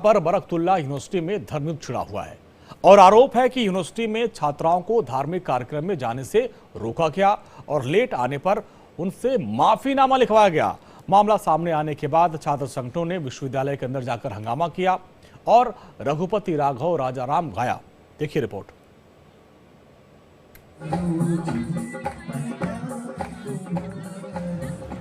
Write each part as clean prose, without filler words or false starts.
पर बरकतुल्लाह यूनिवर्सिटी में धर्मयुद्ध छिड़ा हुआ है और आरोप है कि यूनिवर्सिटी में छात्राओं को धार्मिक कार्यक्रम में जाने से रोका गया और लेट आने पर उनसे माफीनामा लिखवाया गया। मामला सामने आने के बाद छात्र संगठनों ने विश्वविद्यालय के अंदर जाकर हंगामा किया और रघुपति राघव राजाराम गाया। देखिए रिपोर्ट।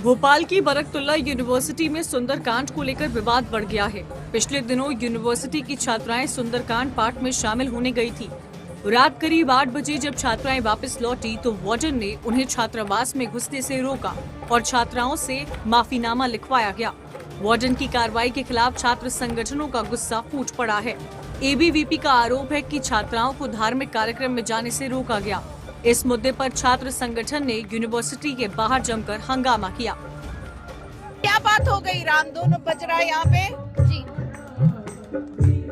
भोपाल की बरकतुल्लाह यूनिवर्सिटी में सुंदरकांड को लेकर विवाद बढ़ गया है। पिछले दिनों यूनिवर्सिटी की छात्राएं सुंदरकांड पाठ में शामिल होने गई थी। रात करीब 8 बजे जब छात्राएं वापस लौटी तो वार्डन ने उन्हें छात्रावास में घुसने से रोका और छात्राओं से माफीनामा लिखवाया गया। वार्डन की कार्रवाई के खिलाफ छात्र संगठनों का गुस्सा फूट पड़ा है। एबीवीपी का आरोप है कि छात्राओं को धार्मिक कार्यक्रम में जाने से रोका गया। इस मुद्दे पर छात्र संगठन ने यूनिवर्सिटी के बाहर जमकर हंगामा किया। क्या बात हो गई? रामधुन बज रहा है यहाँ पे।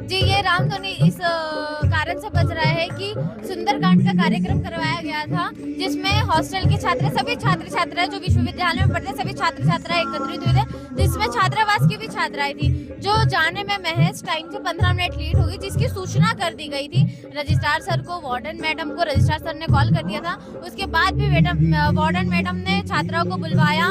जी, ये रामधुन इस कारण से बज रहा है कि सुंदरकांड का कार्यक्रम करवाया गया था, जिसमें हॉस्टल के सभी छात्र छात्राएं जो विश्वविद्यालय में पढ़ते सभी छात्र छात्राएं एकत्रित हुए थे, जिसमें छात्रावास की भी छात्राएं थी, जो जाने में महज टाइम से 15 मिनट लेट हो गई, जिसकी सूचना कर दी गई थी रजिस्ट्रार सर को, वार्डन मैडम को। रजिस्ट्रार सर ने कॉल कर दिया था। उसके बाद भी वार्डन मैडम ने छात्राओं को बुलवाया।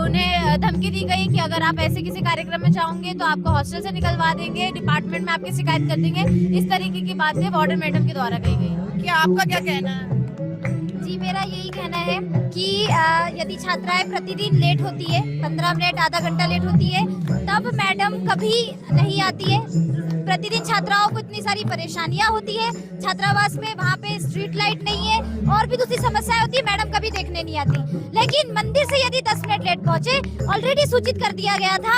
उन्हें धमकी दी गई कि अगर आप ऐसे किसी कार्यक्रम में जाओगे तो आपको हॉस्टल से निकलवा देंगे, डिपार्टमेंट में आपकी शिकायत कर देंगे। इस तरीके की बातें वार्डन मैडम के द्वारा कही गई। क्या आपका क्या कहना है? जी, मेरा यही कहना है कि यदि छात्राएं प्रतिदिन लेट होती है, 15 मिनट आधा घंटा लेट होती है, तब मैडम कभी नहीं आती है। प्रतिदिन छात्राओं को इतनी सारी परेशानियां होती है छात्रावास में, वहाँ पे स्ट्रीट लाइट नहीं है और भी दूसरी समस्याएं होती है, मैडम कभी देखने नहीं आती। लेकिन मंदिर से यदि 10 मिनट लेट पहुंचे, ऑलरेडी सूचित कर दिया गया था,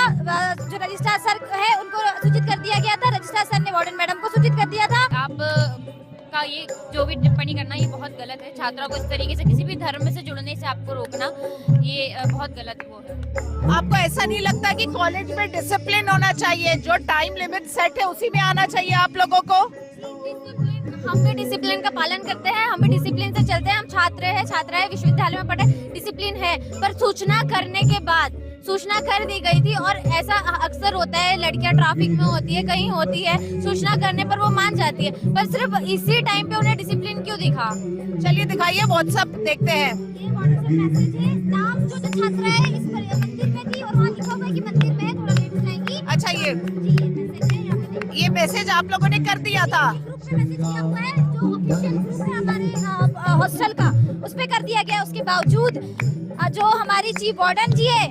जो रजिस्ट्रार सर है उनको सूचित कर दिया गया था, रजिस्ट्रार सर ने वार्डन मैडम को सूचित कर दिया था। आप का ये जो भी टिप्पणी करना ये बहुत गलत है। छात्रों को इस तरीके से किसी भी धर्म से जुड़ने से आपको रोकना ये बहुत गलत वो है। आपको ऐसा नहीं लगता कि कॉलेज में डिसिप्लिन होना चाहिए, जो टाइम लिमिट सेट है उसी में आना चाहिए आप लोगों को? हम भी डिसिप्लिन का पालन करते हैं, हम भी डिसिप्लिन से चलते हैं। हम छात्र हैं, छात्राएं विश्वविद्यालय में पढ़े, डिसिप्लिन है। पर सूचना करने के बाद सूचना कर दी गई थी और ऐसा अक्सर होता है, लड़कियां ट्रैफिक में होती है, कहीं होती है, सूचना करने पर वो मान जाती है, पर सिर्फ इसी टाइम पे उन्हें डिसिप्लिन क्यों दिखा? चलिए दिखाइए, व्हाट्सएप देखते हैं। ये व्हाट्सएप मैसेज है। नाम जो छात्रा है इस पर मंदिर में थी और वहाँ लिखा हुआ है कि मंदिर में है, थोड़ा लेट हो जाएंगी। अच्छा, ये मैसेज आप लोगों ने कर दिया था? ग्रुप में मैसेज किया हुआ है, जो ऑफिशियल ग्रुप है हमारे हॉस्टल का, उस पे कर दिया गया। उसके बावजूद जो हमारी चीफ वार्डन जी है,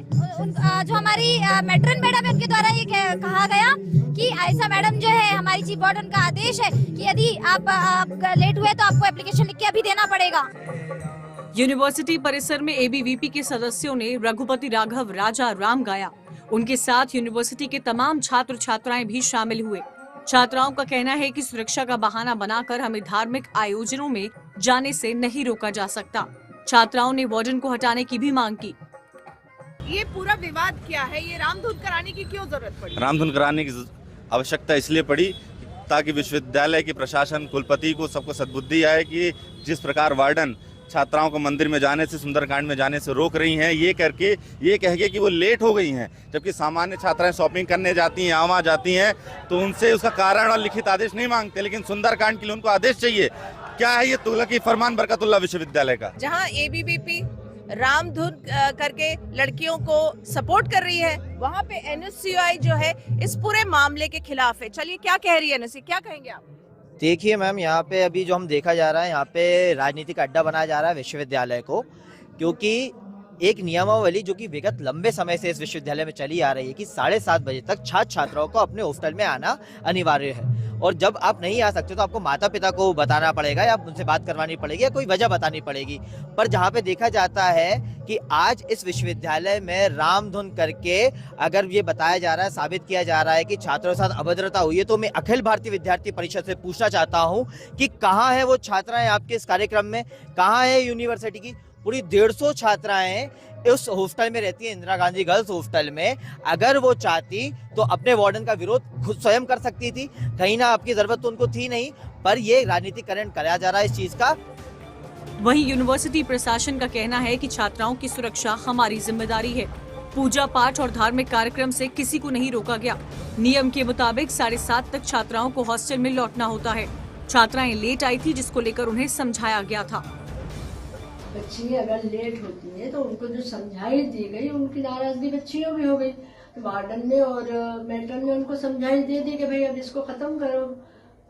जो हमारी मैट्रन मैडम है, उनके द्वारा ये कहा गया कि ऐसा मैडम जो है, हमारी चीफ वार्डन का आदेश है कि यदि आप लेट हुए तो आपको एप्लीकेशन लिख के अभी देना पड़ेगा। यूनिवर्सिटी परिसर में एबीवीपी के सदस्यों ने रघुपति राघव राजाराम गाया। उनके साथ यूनिवर्सिटी के तमाम छात्र छात्राएं भी शामिल हुए। छात्राओं का कहना है कि सुरक्षा का बहाना बनाकर हमें धार्मिक आयोजनों में जाने से नहीं रोका जा सकता। छात्राओं ने वार्डन को हटाने की भी मांग की। ये पूरा विवाद क्या है? ये रामधुन कराने की क्यों जरूरत पड़ी? रामधुन कराने की आवश्यकता इसलिए पड़ी ताकि विश्वविद्यालय की प्रशासन, कुलपति को सबको सद्बुद्धि आए कि जिस प्रकार वार्डन छात्राओं को मंदिर में जाने से, सुंदरकांड में जाने से रोक रही हैं, ये कह के कि वो लेट हो गई हैं, जबकि सामान्य छात्राएं शॉपिंग करने जाती हैं, आवां जाती हैं, तो उनसे उसका कारण और लिखित आदेश नहीं मांगते, लेकिन सुंदरकांड के लिए उनको आदेश चाहिए। क्या है ये तुगलकी फरमान बरकतुल्लाह विश्वविद्यालय का? जहाँ एबीवीपी रामधुन करके लड़कियों को सपोर्ट कर रही है, वहाँ पे एनएसयूआई जो है इस पूरे मामले के खिलाफ है। चलिए, क्या कह रही है एनएससी, क्या कहेंगे आप? देखिए मैम, यहाँ पे अभी जो हम देखा जा रहा है, यहाँ पे राजनीतिक अड्डा बनाया जा रहा है विश्वविद्यालय को, क्योंकि एक नियमावली जो कि विगत लंबे समय से इस विश्वविद्यालय में चली आ रही है कि 7:30 बजे तक छात्र छात्राओं को अपने हॉस्टल में आना अनिवार्य है, और जब आप नहीं आ सकते तो आपको माता पिता को बताना पड़ेगा या उनसे बात करवानी पड़ेगी या कोई वजह बतानी पड़ेगी। पर जहाँ पे देखा जाता है कि आज इस विश्वविद्यालय में रामधुन करके अगर ये बताया जा रहा है, साबित किया जा रहा है कि छात्रों के साथ अभद्रता हुई है, तो मैं अखिल भारतीय विद्यार्थी परिषद से पूछना चाहता हूँ कि कहाँ है वो छात्राएं आपके इस कार्यक्रम में, कहाँ है यूनिवर्सिटी की पूरी 150 छात्राएं उस हॉस्टल में रहती है, इंदिरा गांधी गर्ल्स हॉस्टल में। अगर वो चाहती तो अपने वार्डन का विरोध खुद स्वयं कर सकती थी, कहीं ना आपकी जरूरत तो उनको थी नहीं, पर ये राजनीतिकरण कराया जा रहा है इस चीज का। वहीं यूनिवर्सिटी प्रशासन का कहना है कि छात्राओं की सुरक्षा हमारी जिम्मेदारी है। पूजा पाठ और धार्मिक कार्यक्रम से किसी को नहीं रोका गया। नियम के मुताबिक 7:30 तक छात्राओं को हॉस्टल में लौटना होता है। छात्राएं लेट आई थी, जिसको लेकर उन्हें समझाया गया था। बच्ची अगर लेट होती है तो उनको जो समझाई दी गई, उनकी नाराजगी बच्चियों भी हो गई। तो वार्डन ने और मैट्रन ने उनको समझाई दे दी कि भाई अब इसको खत्म करो,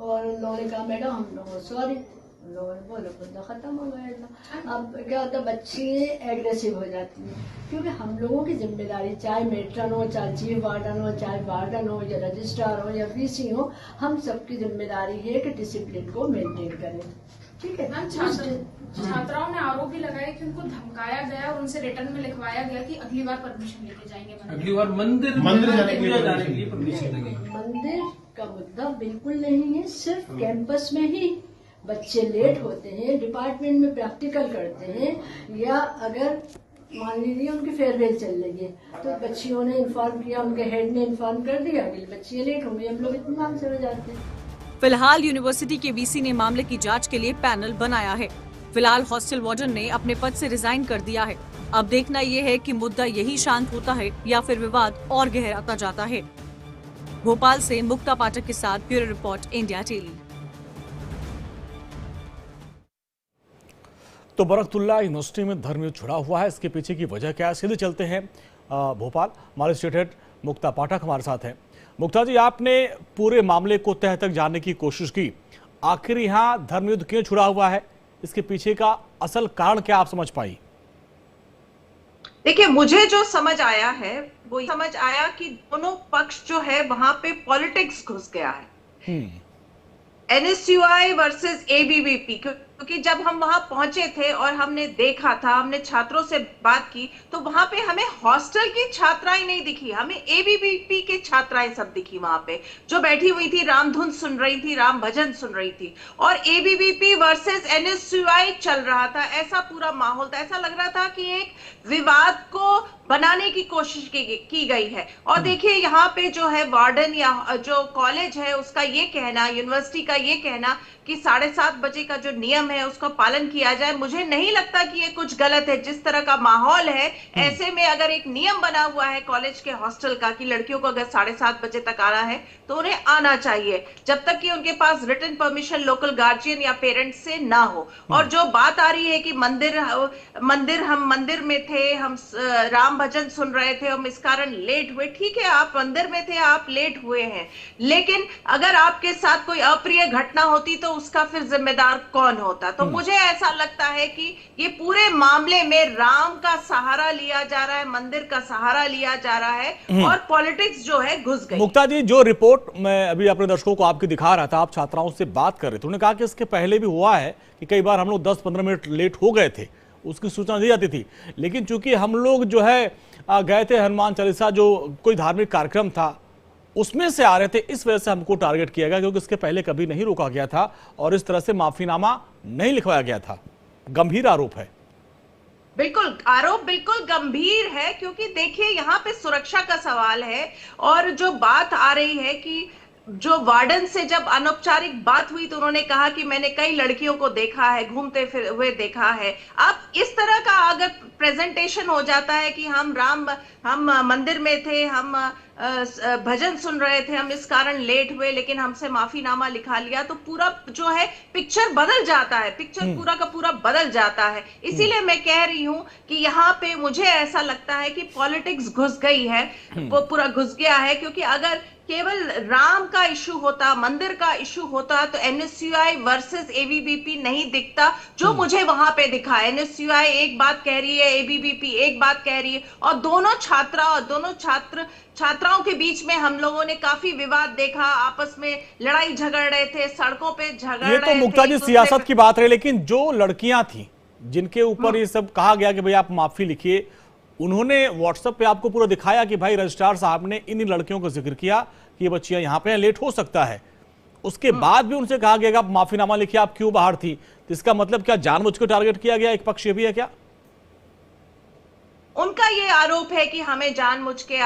और उन लोगों ने कहा मैडम हम लोग सॉरी, उन लोगों ने बोलो मुद्दा खत्म हो गया। अब क्या होता है, बच्ची एग्रेसिव हो जाती है, क्योंकि हम लोगों की जिम्मेदारी, चाहे मैट्रन हो, चाहे चीफ वार्डन हो, चाहे वार्डन हो या रजिस्ट्रार हो या वीसी हो, हम सबकी जिम्मेदारी है कि डिसिप्लिन को मेंटेन करें। ठीक है। छात्राओं ने आरोप भी लगाया कि उनको धमकाया गया और उनसे रिटर्न में लिखवाया गया कि अगली बार परमिशन लेके जाएंगे, अगली बार मंदिर जाने के लिए परमिशन लगेगी। मंदिर का मुद्दा बिल्कुल नहीं है, सिर्फ कैंपस में ही बच्चे लेट होते हैं, डिपार्टमेंट में प्रैक्टिकल करते हैं, या अगर मान लीजिए उनकी फेयरवेल चल रही है तो बच्चियों ने इन्फॉर्म किया, उनके हेड ने इन्फॉर्म कर दिया कि बच्चियां लेट होंगी, हम लोग इत्मीनान से हो जाते हैं। फिलहाल यूनिवर्सिटी के वीसी ने मामले की जांच के लिए पैनल बनाया है। फिलहाल हॉस्टल वार्डन ने अपने पद से रिजाइन कर दिया है। अब देखना ये है कि मुद्दा यही शांत होता है या फिर विवाद और गहराता जाता है। भोपाल से मुक्ता पाठक के साथ ब्यूरो रिपोर्ट, इंडिया टेली। तो बरकतुल्ला यूनिवर्सिटी में धर्मयुद्ध छिड़ा हुआ है, इसके पीछे की वजह क्या है, सीधे चलते हैं भोपाल। हमारे स्टेट हेड मुक्ता पाठक हमारे साथ हैं। मुक्ता जी, आपने पूरे मामले को तह तक जानने की कोशिश की, आखिर यहाँ धर्मयुद्ध क्यों छिड़ा हुआ है, इसके पीछे का असल कारण क्या आप समझ पाई? देखिए, मुझे जो समझ आया है वो समझ आया कि दोनों पक्ष जो है वहां पे पॉलिटिक्स घुस गया है। एनएसयूआई वर्सेस एबीवीपी, क्योंकि जब हम वहां पहुंचे थे और हमने देखा था, हमने छात्रों से बात की, तो वहां पे हमें हॉस्टल की छात्राएं नहीं दिखी, हमें एबीवीपी के छात्राएं सब दिखी वहां पे, जो बैठी हुई थी, राम धुन सुन रही थी, राम भजन सुन रही थी, और एबीवीपी वर्सेस एनएसयूआई चल रहा था। ऐसा पूरा माहौल था, ऐसा लग रहा था कि एक विवाद को बनाने की कोशिश की गई है। और देखिए, यहाँ पे जो है वार्डन या जो कॉलेज है उसका ये कहना, यूनिवर्सिटी का ये कहना कि 7:30 बजे का जो नियम है उसका पालन किया जाए, मुझे नहीं लगता कि ये कुछ गलत है। जिस तरह का माहौल है, ऐसे में अगर एक नियम बना हुआ है कॉलेज के हॉस्टल का कि लड़कियों को अगर 7:30 बजे तक आना है तो उन्हें आना चाहिए, जब तक कि उनके पास रिटन परमिशन लोकल गार्जियन या पेरेंट्स से ना हो। और जो बात आ रही है कि हम मंदिर में थे, हम राम भजन सुन रहे थे, हम इस कारण लेट हुए, ठीक है, आप मंदिर में थे, आप लेट हुए हैं, लेकिन अगर आपके साथ कोई अप्रिय घटना होती तो उसका फिर जिम्मेदार कौन होता? तो मुझे ऐसा लगता है कि ये पूरे मामले में राम का सहारा लिया जा रहा है, मंदिर का सहारा लिया जा रहा है, और पॉलिटिक्स जो है घुस गई। मुक्ता जी, जो रिपोर्ट मैं अभी अपने दर्शकों को आपकी दिखा रहा था, आप छात्राओं से बात कर रहे थे, उन्होंने कहा कि इसके पहले भी हुआ है कि कई बार हम लोग 10-15 मिनट लेट हो गए थे, उसकी सूचना दी जाती थी, लेकिन चूंकि हम लोग जो है गए थे हनुमान चालीसा जो कोई धार्मिक कार्यक्रम था उसमें से आ रहे थे, इस वजह से हमको टारगेट किया गया, क्योंकि इसके पहले कभी नहीं रोका गया था और इस तरह से माफीनामा नहीं लिखवाया गया था। गंभीर आरोप है। बिल्कुल, आरोप बिल्कुल गंभीर है, क्योंकि देखिए यहाँ पे सुरक्षा का सवाल है। और जो बात आ रही है कि जो वार्डन से जब अनौपचारिक बात हुई तो उन्होंने कहा कि मैंने कई लड़कियों को देखा है, घूमते हुए देखा है। अब इस तरह का अगर प्रेजेंटेशन हो जाता है कि हम मंदिर में थे, हम भजन सुन रहे थे, हम इस कारण लेट हुए, लेकिन हमसे माफीनामा लिखा लिया, तो पूरा जो है पिक्चर बदल जाता है, पिक्चर पूरा का पूरा बदल जाता है। इसीलिए मैं कह रही हूं कि यहाँ पे मुझे ऐसा लगता है कि पॉलिटिक्स घुस गई है, वो पूरा घुस गया है। क्योंकि अगर केवल राम का इशू होता, मंदिर का इशू होता, तो एनएसयूआई वर्सेस एबीवीपी नहीं दिखता, जो मुझे वहां पे दिखा। एनएसयूआई एक बात कह रही है, एबीवीपी एक बात कह रही है, और दोनों छात्राओं के बीच में हम लोगों ने काफी विवाद देखा, आपस में लड़ाई झगड़ रहे थे, सड़कों पे झगड़ रहे थे। ये तो मुक्ता जी सियासत की बात रही, लेकिन जो लड़कियां थी जिनके ऊपर ये सब कहा गया कि भाई आप माफी लिखिए, उन्होंने व्हाट्सएप पे आपको पूरा दिखाया कि भाई रजिस्ट्रार साहब ने इन लड़कियों को जिक्र किया कि ये बच्चियां यहाँ पे लेट हो सकता है। उसके बाद भी उनसे कहा गया कि आप माफीनामा लिखिए, आप क्यों बाहर थी। तो इसका मतलब क्या जानबूझकर टारगेट किया गया, एक पक्ष ये भी है क्या? उनका ये आरोप है कि हमें जानबूझ के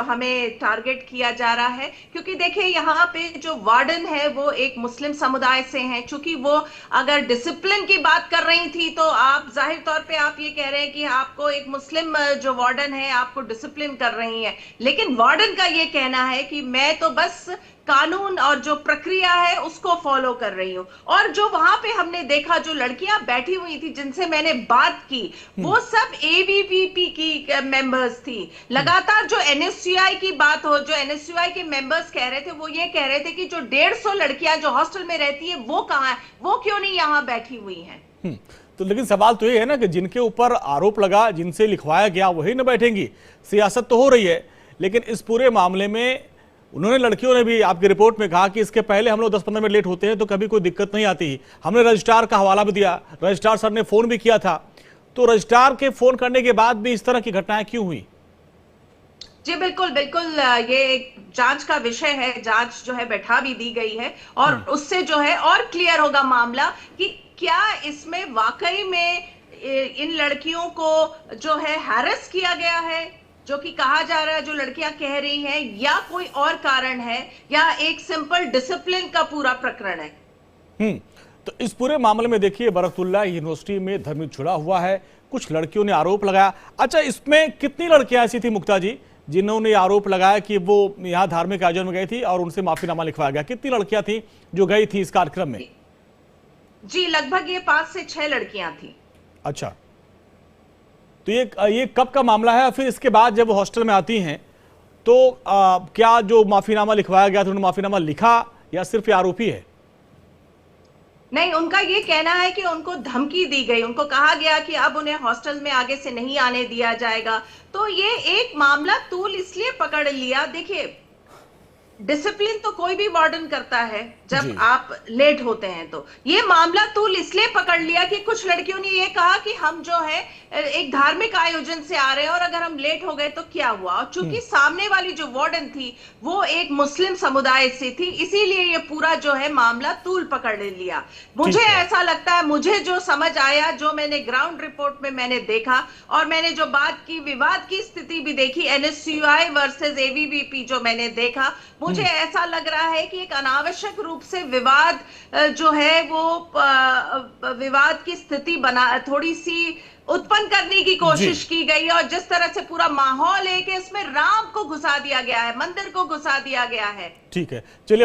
हमें टारगेट किया जा रहा है, क्योंकि देखिए यहाँ पे जो वार्डन है वो एक मुस्लिम समुदाय से हैं। चूंकि वो अगर डिसिप्लिन की बात कर रही थी तो आप जाहिर तौर पे आप ये कह रहे हैं कि आपको एक मुस्लिम जो वार्डन है आपको डिसिप्लिन कर रही है, लेकिन वार्डन का ये कहना है कि मैं तो बस कानून और जो प्रक्रिया है उसको फॉलो कर रही हूँ। और जो वहां पे हमने देखा जो लड़कियां बैठी हुई थी जिनसे मैंने बात की वो सब एबीवीपी की मेंबर्स थी। लगातार जो एनएसयूआई की बात हो, जो एनएसयूआई के मेंबर्स कह रहे थे वो ये कह रहे थे कि जो 150 लड़कियां जो हॉस्टल में रहती है वो कहाँ है, वो क्यों नहीं यहाँ बैठी हुई हैं। तो लेकिन सवाल तो ये है ना कि जिनके ऊपर आरोप लगा, जिनसे लिखवाया गया वही न बैठेंगी। सियासत तो हो रही है, लेकिन इस पूरे मामले में उन्होंने, लड़कियों ने भी आपकी रिपोर्ट में कहा कि इसके पहले हम लोग 10-15 मिनट लेट होते हैं तो कभी कोई दिक्कत नहीं आती। हमने रजिस्ट्रार का हवाला भी दिया, रजिस्ट्रार सर ने फोन भी किया था। तो रजिस्ट्रार के फोन करने के बाद भी इस तरह की घटनाएं क्यों हुई? जी बिल्कुल बिल्कुल, ये एक जांच का विषय है। जांच जो है बैठा भी दी गई है और उससे जो है और क्लियर होगा मामला कि क्या इसमें वाकई में इन लड़कियों को जो है हैरेस किया गया है, जो कि कहा जा रहा है, जो लड़कियां कह रही हैं, या कोई और कारण है, या एक सिंपल डिसिप्लिन का पूरा प्रकरण है। तो इस पूरे मामले में देखिए बरकतुल्लाह यूनिवर्सिटी में धर्मयुद्ध छिड़ा हुआ है। कुछ लड़कियों ने आरोप लगाया। अच्छा, इसमें कितनी लड़कियां ऐसी थी मुक्ता जी जिन्होंने आरोप लगाया कि वो यहाँ धार्मिक आयोजन में गई थी और उनसे माफीनामा लिखवाया गया? कितनी लड़कियां थी जो गई थी इस कार्यक्रम में? जी लगभग ये 5 से 6 लड़कियां थी। अच्छा, तो ये कब का मामला है? फिर इसके बाद जब वो हॉस्टल में आती हैं तो क्या जो माफीनामा लिखवाया गया था उन्होंने माफीनामा लिखा या सिर्फ ये आरोपी है? नहीं, उनका ये कहना है कि उनको धमकी दी गई, उनको कहा गया कि अब उन्हें हॉस्टल में आगे से नहीं आने दिया जाएगा। तो ये एक मामला तूल इसलिए पकड़ लिया। देखिए, डिसिप्लिन तो कोई भी वार्डन करता है जब आप लेट होते हैं, तो ये मामला तूल इसलिए पकड़ लिया कि कुछ लड़कियों ने ये कहा कि हम जो है एक धार्मिक आयोजन से आ रहे हैं और अगर हम लेट हो गए तो क्या हुआ। और चूंकि सामने वाली जो वार्डन थी वो एक मुस्लिम समुदाय से थी, इसीलिए ये पूरा जो है मामला तूल पकड़ लिया। मुझे ऐसा लगता है, मुझे जो समझ आया, जो मैंने ग्राउंड रिपोर्ट में मैंने देखा और मैंने जो बात की, विवाद की स्थिति भी देखी, एनएसयूआई वर्सेस एबीवीपी जो मैंने देखा, मुझे ऐसा लग रहा है कि एक अनावश्यक रूप से विवाद जो है वो विवाद की स्थिति थोड़ी सी उत्पन्न करने की कोशिश की गई। और जिस तरह से पूरा माहौल है कि इसमें राम को घुसा दिया गया है, मंदिर को घुसा दिया गया है। ठीक है, चलिए।